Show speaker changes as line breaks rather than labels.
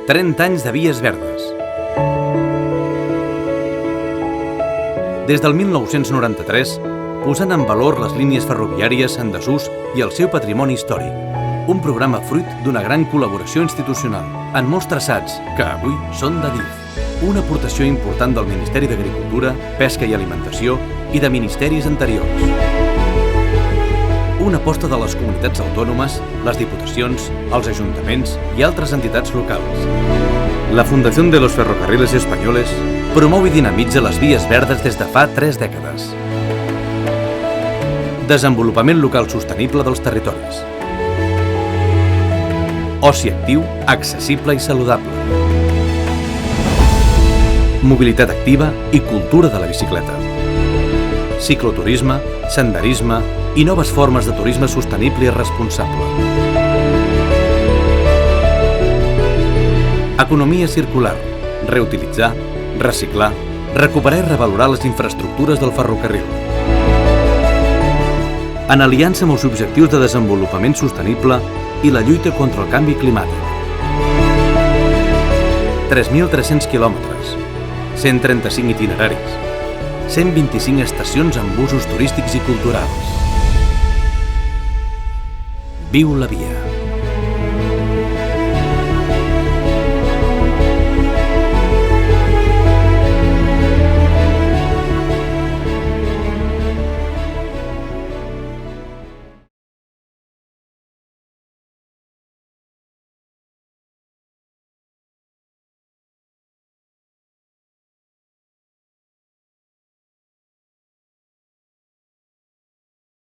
30 anys de vies verdes. Des del 1993, posant en valor les línies ferroviàries en desús i el seu patrimoni històric. Un programa fruit d'una gran col·laboració institucional, en molts traçats, que avui són d'Adif. Una aportació important del Ministeri d'Agricultura, Pesca i Alimentació i de ministeris anteriors. Una aposta de les comunitats autònomes, les diputacions, els ajuntaments i altres entitats locals. La Fundación de los Ferrocarriles Españoles promou i dinamitza les vies verdes des de fa 3 dècades. Desenvolupament local sostenible dels territoris. Oci actiu, accessible i saludable. Mobilitat activa i cultura de la bicicleta. Cicloturisme, senderisme i noves formes de turisme sostenible i responsable. Economia circular, reutilitzar, reciclar, recuperar i revalorar les infraestructures del ferrocarril. En aliança amb els objectius de desenvolupament sostenible i la lluita contra el canvi climàtic. 3.300 quilòmetres, 135 itineraris, 125 estacions amb usos turístics i culturals. Viu la via.